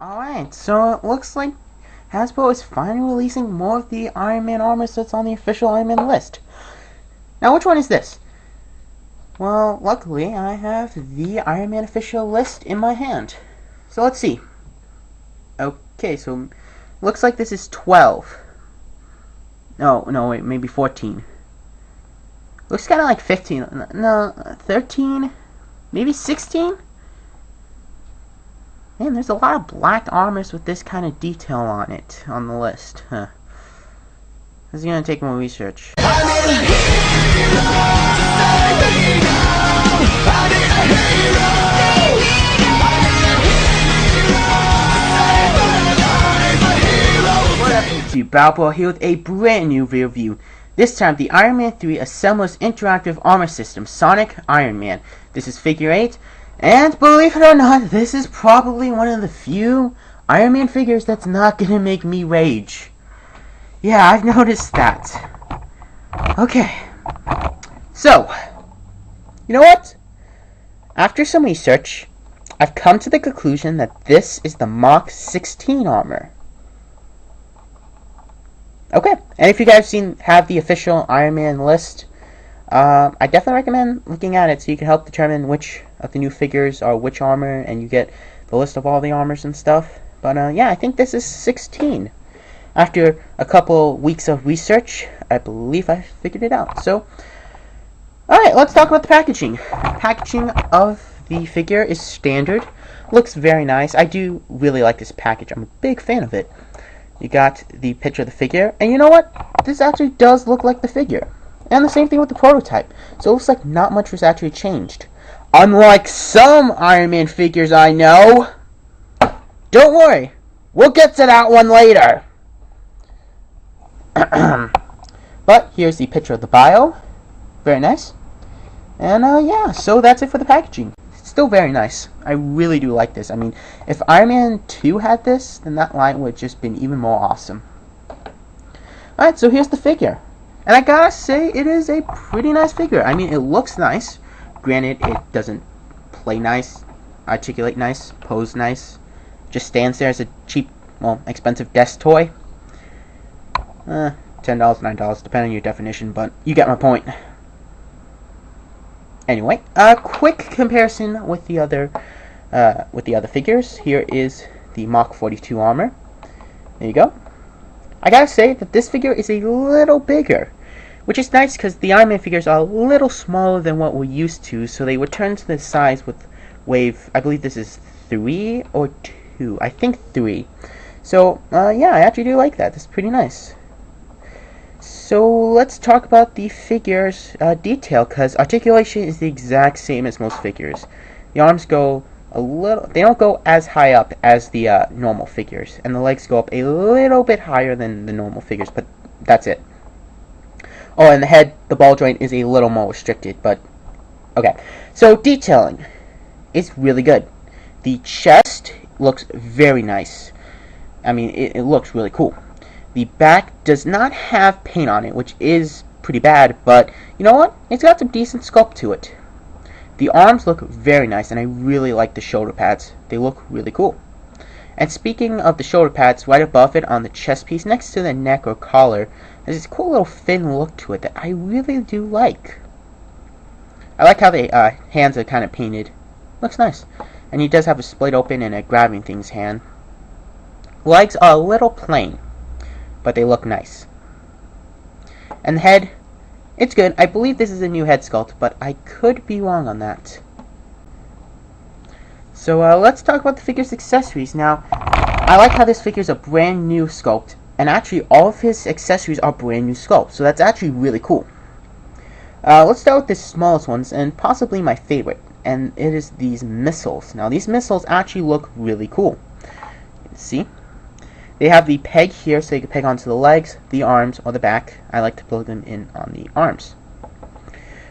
Alright, so it looks like Hasbro is finally releasing more of the Iron Man armor sets on the official Iron Man list. Now, which one is this? Well, luckily, I have the Iron Man official list in my hand. So let's see. Okay, so looks like this is 12. No, wait, maybe 14. Looks kind of like 15. No, 13? Maybe 16? Man, there's a lot of black armors with this kind of detail on it, on the list. Huh. This is gonna take more research. What up, YouTube? Balboa here with a brand new review. This time, the Iron Man 3 Assemblers Interactive Armor System, Sonic Iron Man. This is figure 8. And believe it or not, this is probably one of the few Iron Man figures that's not gonna make me rage. Yeah, I've noticed that. Okay. So, you know what? After some research, I've come to the conclusion that this is the Mach 16 armor. Okay, and if you guys have the official Iron Man list, I definitely recommend looking at it so you can help determine which of the new figures are which armor, and you get the list of all the armors and stuff. But yeah, I think this is 16. After a couple weeks of research, I believe I figured it out. So, alright, let's talk about the packaging. Packaging of the figure is standard. Looks very nice. I do really like this package. I'm a big fan of it. You got the picture of the figure, and you know what? This actually does look like the figure. And the same thing with the prototype. So it looks like not much was actually changed. Unlike some Iron Man figures I know. Don't worry. We'll get to that one later. But here's the picture of the bio. Very nice. And yeah, so that's it for the packaging. It's still very nice. I really do like this. I mean, if Iron Man 2 had this, then that line would have just been even more awesome. Alright, so here's the figure. And I gotta say, it is a pretty nice figure. I mean, it looks nice. Granted, it doesn't play nice, articulate nice, pose nice. Just stands there as a cheap, well, expensive desk toy. $10, $9, depending on your definition, but you get my point. Anyway, a quick comparison with the other figures. Here is the Mach 42 armor. There you go. I gotta say that this figure is a little bigger, which is nice because the Iron Man figures are a little smaller than what we're used to, so they return to the size with wave, I believe this is 3 or 2, I think 3. So, yeah, I actually do like that. That's pretty nice. So, let's talk about the figure's detail, because articulation is the exact same as most figures. The arms go they don't go as high up as the normal figures, and the legs go up a little bit higher than the normal figures, but that's it. Oh, and the head, the ball joint is a little more restricted, but okay. So detailing is really good. The chest looks very nice. I mean, it looks really cool. The back does not have paint on it, which is pretty bad, but you know what? It's got some decent sculpt to it. The arms look very nice, and I really like the shoulder pads. They look really cool. And speaking of the shoulder pads, right above it on the chest piece, next to the neck or collar, there's this cool little thin look to it that I really do like. I like how the hands are kind of painted. Looks nice. And he does have a split open and a grabbing things hand. Legs are a little plain, but they look nice. And the head, it's good. I believe this is a new head sculpt, but I could be wrong on that. So let's talk about the figure's accessories. Now, I like how this figure's a brand new sculpt, and actually all of his accessories are brand new sculpts, so that's actually really cool. Let's start with the smallest ones, and possibly my favorite, and it is these missiles. Now, these missiles actually look really cool. See? They have the peg here, so you can peg onto the legs, the arms, or the back. I like to plug them in on the arms.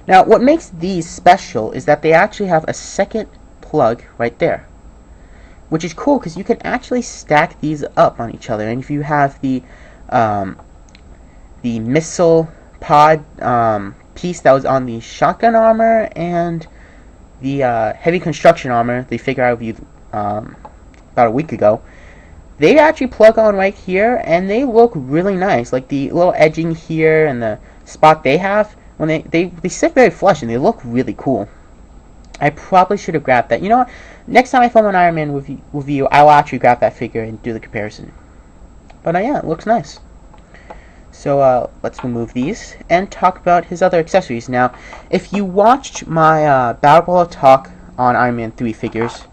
Now, what makes these special is that they actually have a second plug right there, which is cool because you can actually stack these up on each other. And if you have the missile pod piece that was on the shotgun armor and the heavy construction armor, the figure I reviewed about a week ago, they actually plug on right here, and they look really nice. Like the little edging here and the spot they have, when they sit very flush and they look really cool. I probably should have grabbed that. You know what? Next time I film an Iron Man review, I will actually grab that figure and do the comparison. But yeah, it looks nice. So let's remove these and talk about his other accessories. Now, if you watched my Battle Ball talk on Iron Man 3 figures,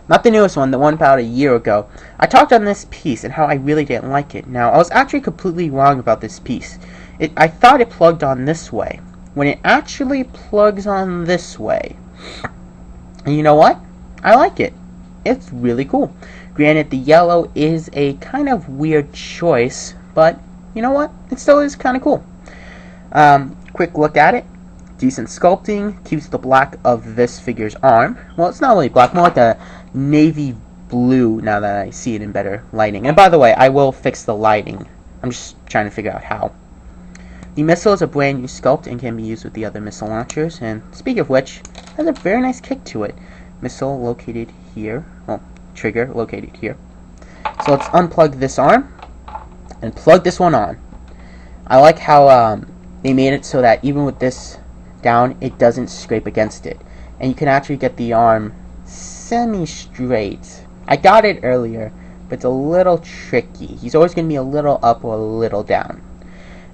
not the newest one, the one about a year ago, I talked on this piece and how I really didn't like it. Now, I was actually completely wrong about this piece. I thought it plugged on this way, when it actually plugs on this way. And you know what? I like it. It's really cool. Granted, the yellow is a kind of weird choice, but you know what? It still is kind of cool. Quick look at it. Decent sculpting. Keeps the black of this figure's arm. Well, it's not really black, more like a navy blue now that I see it in better lighting. And by the way, I will fix the lighting. I'm just trying to figure out how. The missile is a brand new sculpt and can be used with the other missile launchers. And speaking of which, has a very nice kick to it. Missile located here. Well, trigger located here. So let's unplug this arm and plug this one on. I like how they made it so that even with this down, it doesn't scrape against it. And you can actually get the arm semi-straight. I got it earlier, but it's a little tricky. He's always going to be a little up or a little down.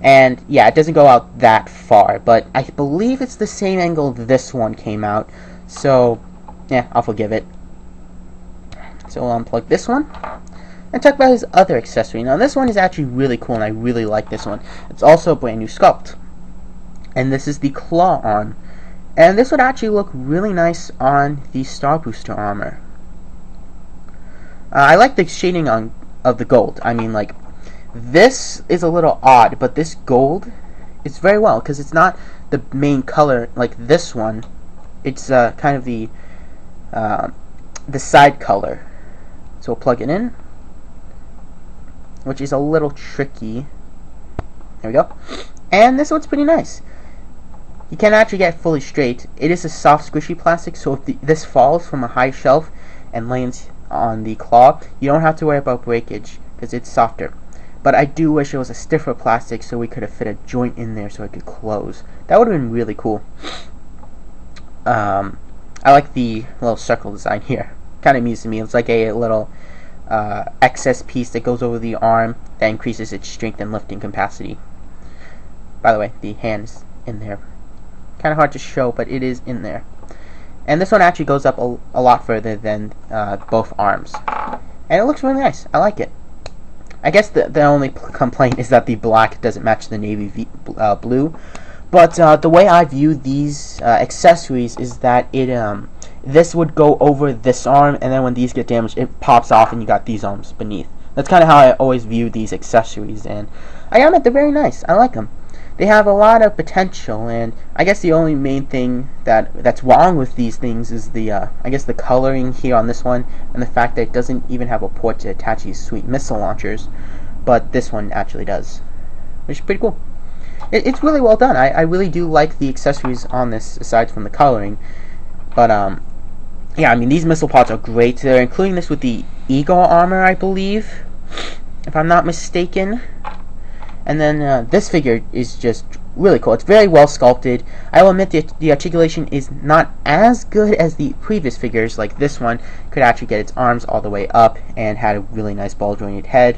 And yeah, it doesn't go out that far, but I believe it's the same angle this one came out. So yeah, I'll forgive it. So we'll unplug this one and talk about his other accessory. Now this one is actually really cool and I really like this one. It's also a brand new sculpt. And this is the claw arm. And this would actually look really nice on the Star Booster armor. I like the shading of the gold. I mean, like, this is a little odd, but this gold is very well, because it's not the main color like this one. It's kind of the side color. So we'll plug it in, which is a little tricky. There we go. And this one's pretty nice. You can actually get fully straight. It is a soft, squishy plastic, so if this falls from a high shelf and lands on the claw, you don't have to worry about breakage, because it's softer. But I do wish it was a stiffer plastic so we could have fit a joint in there so it could close. That would have been really cool. I like the little circle design here. Kind of amused me. It's like a little excess piece that goes over the arm that increases its strength and lifting capacity. By the way, the hand's in there. Kind of hard to show, but it is in there. And this one actually goes up a lot further than both arms. And it looks really nice. I like it. I guess the only complaint is that the black doesn't match the navy blue. But the way I view these accessories is that this would go over this arm, and then when these get damaged, it pops off and you got these arms beneath. That's kind of how I always view these accessories, and I gotta admit, they're very nice. I like them. They have a lot of potential, and I guess the only main thing that's wrong with these things is the I guess the coloring here on this one, and the fact that it doesn't even have a port to attach these sweet missile launchers, but this one actually does, which is pretty cool. It's really well done. I really do like the accessories on this, aside from the coloring. But yeah, I mean, these missile pods are great. They're including this with the Eagle armor, I believe, if I'm not mistaken. And then this figure is just really cool. It's very well sculpted. I will admit the articulation is not as good as the previous figures. Like this one could actually get its arms all the way up and had a really nice ball jointed head.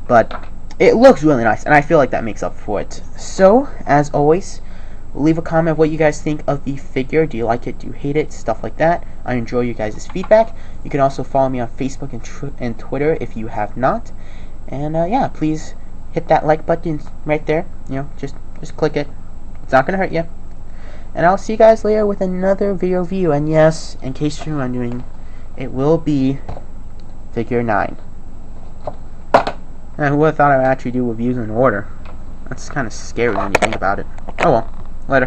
But it looks really nice, and I feel like that makes up for it. So, as always, leave a comment of what you guys think of the figure. Do you like it? Do you hate it? Stuff like that. I enjoy you guys' feedback. You can also follow me on Facebook and Twitter if you have not. And yeah, please hit that like button right there. You know, just click it. It's not gonna hurt you. And I'll see you guys later with another video review. And yes, in case you're wondering, it will be figure 9. And who would have thought I would actually do reviews in order? That's kind of scary when you think about it. Oh well, later.